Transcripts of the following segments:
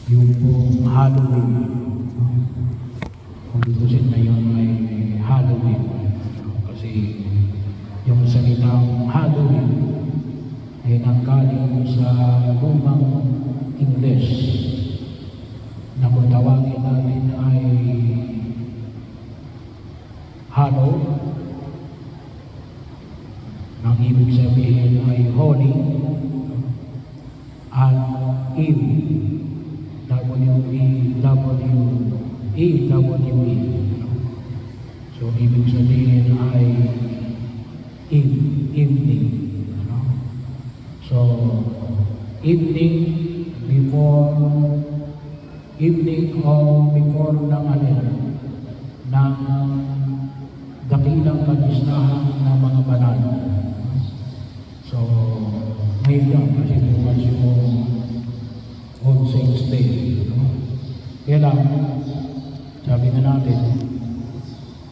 yung pong Halloween. Kung gustusin ngayon ay Halloween. Kasi yung salitang Halloween ay nanggaling sa lumang English na kung tawagin natin ay Hallow. Ang ibig sabihin ay holy at Eve. W-E-W-E. So, ibig sabihin ay evening. So, evening o before ng ng dakilang kagistahan ng mga banal. So, ngayon lang kasi bukas yung All Saints Day. Kaya lang, sabi nga natin,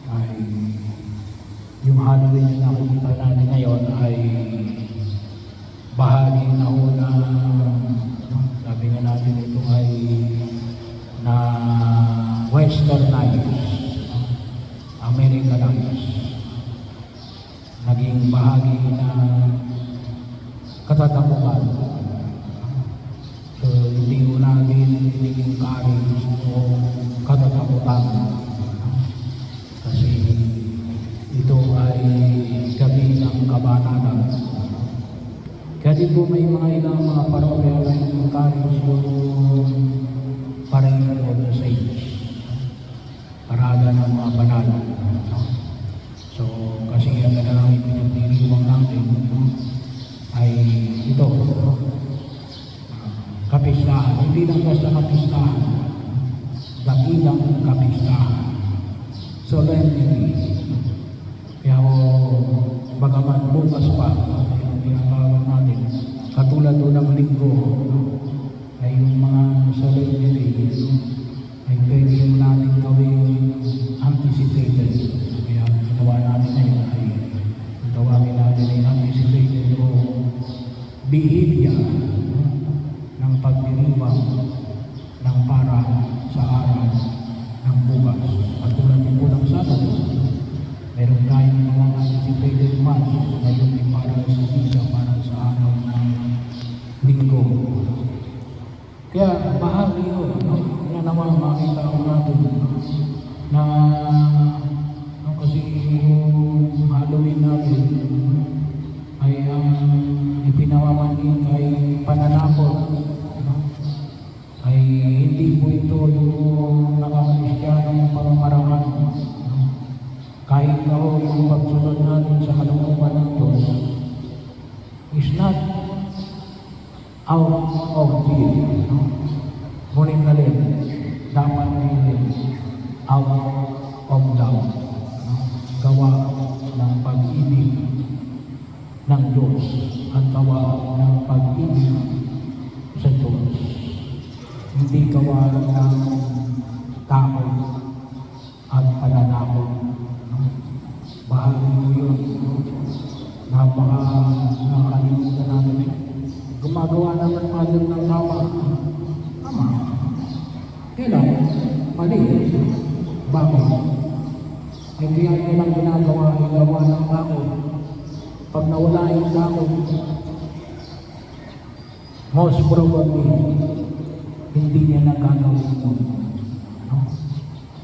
ay yung Halloween na nakikita natin ngayon ay bahagi na ho na, sabi nga natin ito ay na westernized, Americanized, naging bahagi na katatakutan. So, hindi ko namin naging courage o katatakutan. Kasi ito ay gabi ng kabanatan. Kaya din po may mga ilang mga parokya na encourage yung Parade of the Saints. Parada ng mga banal. So, kasi ang lang pinagdiriwang natin ay ito, kapistahan. Hindi lang basta kapistahan, dakilang kapistahan. Solemnity. Kaya bagaman bukas pa, yung tinatawag natin, katulad doon ng linggo, ay yung mga solemnity, ay pwede yung natin gawin anticipated. Kaya ginawa natin ngayon ay tawagin natin ay anticipated o bihilya ng pagdiriwang ng para sa araw ng bukas. At tulad din po ng Sabado, meron tayong mga anticipated month ngayon ay para sa isa, para sa araw ng linggo. Kaya bahagi yun, na naman makita ko natin na kasi yung Halloween natin ay ipinamamanin kay pananakot. Ay hindi po ito yung nakakristiyanong pamamaraan. Kahit na ho yung pagsunod natin sa kalooban ng Diyos is not out of fear. Ngunit alin, dapat din out of love. Gawa ng pag-ibig ng Diyos at gawa ng pag-ibig sa Diyos. Hindi gawa ng takot at pananakot. Bahagi mo yun. Nakakalimutan natin. Gumagawa naman natin ng tama. Tama. Kailan? Mali. Bakit? Ay kaya nilang ginagawa ay gawa ng takot. Pag nawala yung takot, most probably, hindi niya nagagawin mo.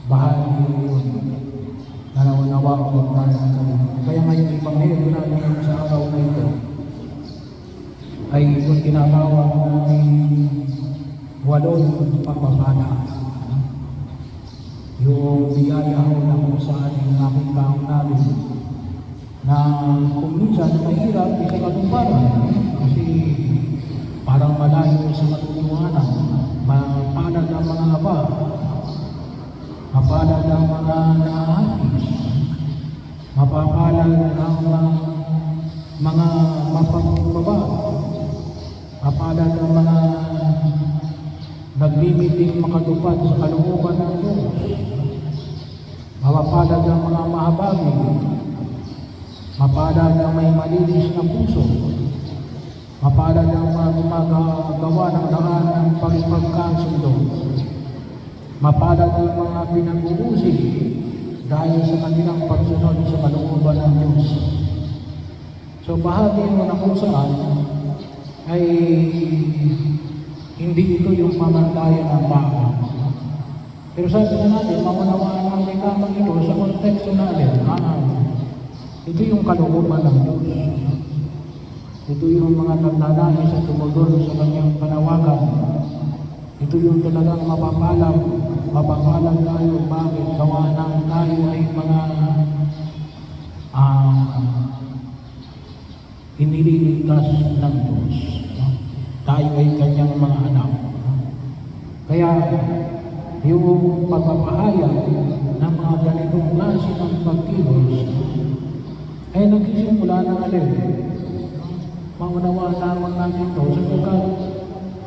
Bahagi yun. Nanawa ko tayo ng kalimutan. Kaya ngayon ibanghelyo natin sa araw na ito ay yung tinatawag natin walong pagpapala. Yung biyaya ho na kung saan yung nakita ko natin na kung minsan mahirap sa katumparan kasi parang malayo sa matutuhanan, mapalad ang mga aba, mapalad ang mga nahapis, mapapalad ang mga mapagbaba, mapalad ang mga naglimiting makatupad sa kalooban ng Diyos, mapapalad ang mga mahabagi, mapalad ang may malinis na puso, mapalad ang mga gumagawa ng daan ng pagkakasundo. Mapalad ang mga pinag-uusig dahil sa kanilang pagsunod sa kalooban ng Diyos. So bahagi mo na kung saan ay hindi ito yung pamantayan ng baka. Pero sabi na natin, maunawaan natin lamang ito sa konteksto natin. Ito yung kalooban ng Diyos. Ito yung mga nagnanais sa tumugon sa kanyang panawagan. Ito yung talagang mapapalam tayo. Bakit? Gawa ng tayo ay mga inililigtas ng Diyos. Tayo ay kanyang mga anak. Kaya yung pagpapahayag ng mga ganitong klase ng pagkilos ay nagsisimula ng alin. Maunawaan lamang natin ito sapagkat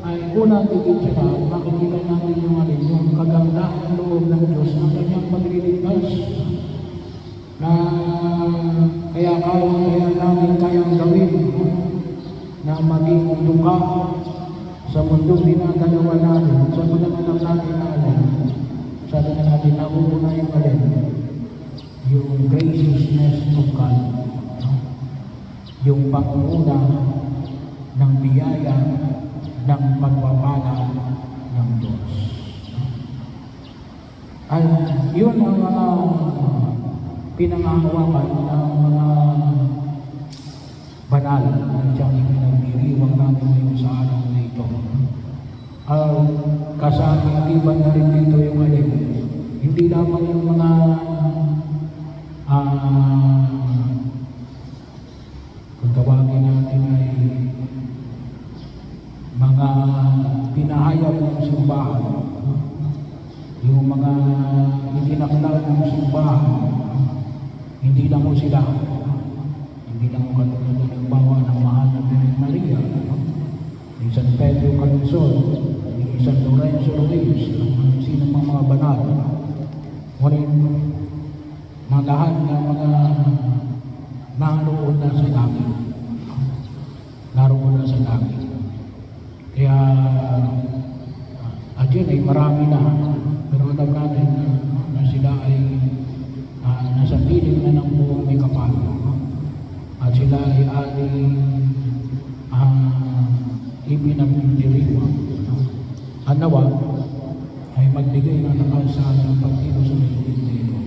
ay unang tigit siya makikita natin yung alin, yung kagandahan loob ng Diyos ng kanyang pagliligtas na kaya namin kayang gawin na maging duka sa mundong dinadalawa natin sa pagdadalaw natin na alin. Sabi na natin na una yung alin, yung graciousness of God, yung pangunguna ng biyaya ng pagpapala ng Diyos. Ay, yun ang mga pinangahawakan ng mga banal na siyang ipinagdiriwang natin ngayon sa araw na ito. Kasakiban na rin dito yung alin, hindi lamang yung mga kung tawagin natin ay mga pinahayag ng simbahan, yung mga itinakda ng simbahan, hindi lang mo sila, hindi lang mo katulad ng halimbawa ng mahal na Virgen Maria, ni San Pedro Calungsod, ni San Lorenzo Ruiz, sino mga banal, ngunit mga lahat ng mga naroon na sa langit. Naroon na sa langit. Kaya, at yun ay marami na. Pero alam natin na sila ay nasa piling na ng buong may kapal. At sila ay ating ibinagdiriwang. At nawa ay magbigay ng lakas sa ating pagtilo sa mahigit na ito.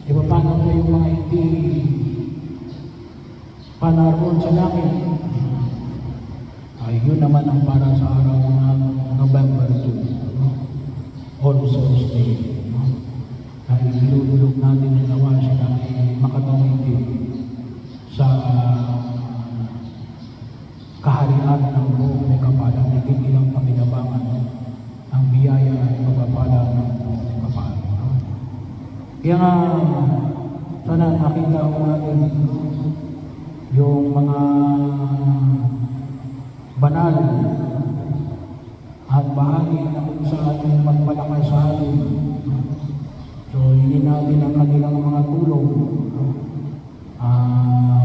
E paano po yung mga hindi panaroon sa langit? Ay yun naman ang para sa araw ng November 2, All Souls Day. Ay ilululog natin na nawa sila ay makatawid sa kaharian ng buong may kapala, bigyan nilang pakinabangan ang biyaya at pagpapala ng buong may kapala. Kaya nga, sana nakita ko natin yung mga banal at bahagi na kung saan ay magpalakas sa atin. So, hindi natin ang kanilang mga tulong.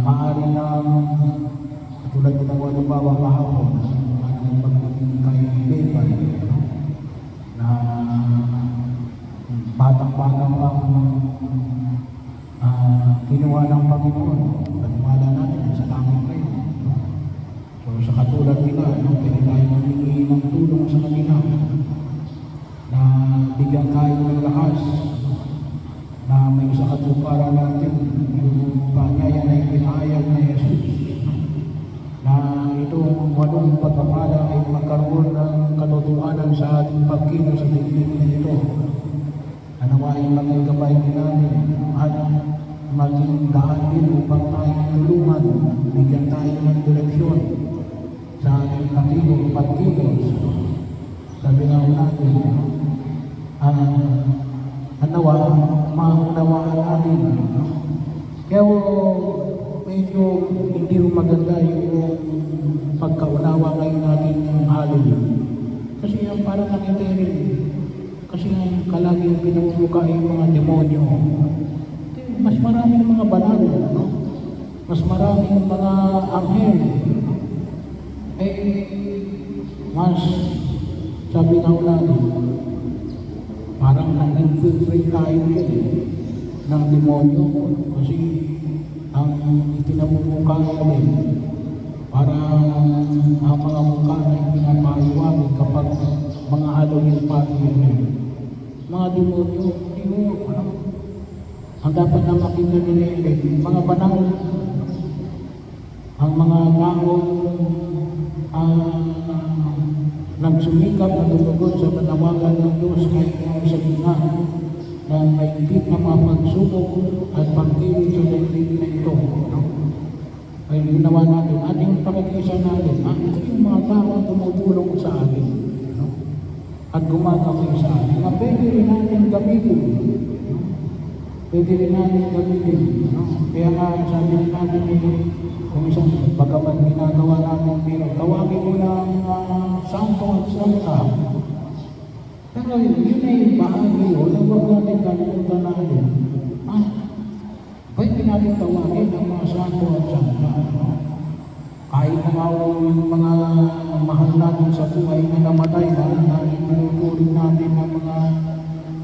Maaari lang, katulad ng halimbawa kahapon, ang pagdating kay Levan, na batang-batang pang kinuha ng Panginoon. Paniwala natin sa langit kayo. So sa katulad nila, pwede tayo humingi ng tulong sa kanila na bigyan tayo ng lakas na may sa katuparan natin yung panyaya na ipinahayag na Jesus na itong walong pagpapala ay magkaroon ng katotohanan sa ating pagkilos sa daigdig na ito. Anawain maging gabay din natin at maging daan din upang tayo tulungan, bigyan tayo ng direksyon sa ating pagkilos. Sabi nga natin, maunawaan natin. Kaya medyo hindi maganda yung pagkaunawa ngayon natin ng Halloween. Kasi yung parang nakita rin, kasi yung kalaging pinumumuka yung mga demonyo. Mas maraming mga banal, no? Mas maraming mga anghel. Mas sabi nga natin, parang nang-infiltrate tayo yun ng demonyo kasi ang itinamumukha namin para ang mga mukha na ipinapahayawagin kapag mga Halloween party yun. Mga demonyo, ang dapat na makita nila yun, mga banal, ang mga taong nagsumikap na tumugon sa panawagan ng Diyos kahit sa gitna ng mahigpit na mga pagsubok at pagkiling sa daigdig na ito. Ay ginawa natin, ating pakikisa natin, ito yung mga taong tumutulong sa atin at gumagawin sa atin na pwede rin natin gamitin. Pwede rin natin gamitin. Kaya nga sabi rin natin kung isang bagaman ginagawa natin pero tawagin mo ng santo at santa. Pero yun ay bahagi yun na huwag natin kalimutan natin. Pwede natin tawagin ang mga santo at santa. Kahit mga mga mahal natin sa buhay na namatay na inutuloy natin ng mga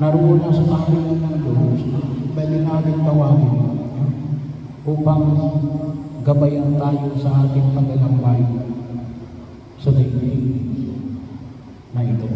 naroon na sa kaharian ng Diyos, pwede natin tawagin upang gabayan tayo sa ating paglalambay sa daigdig na ito.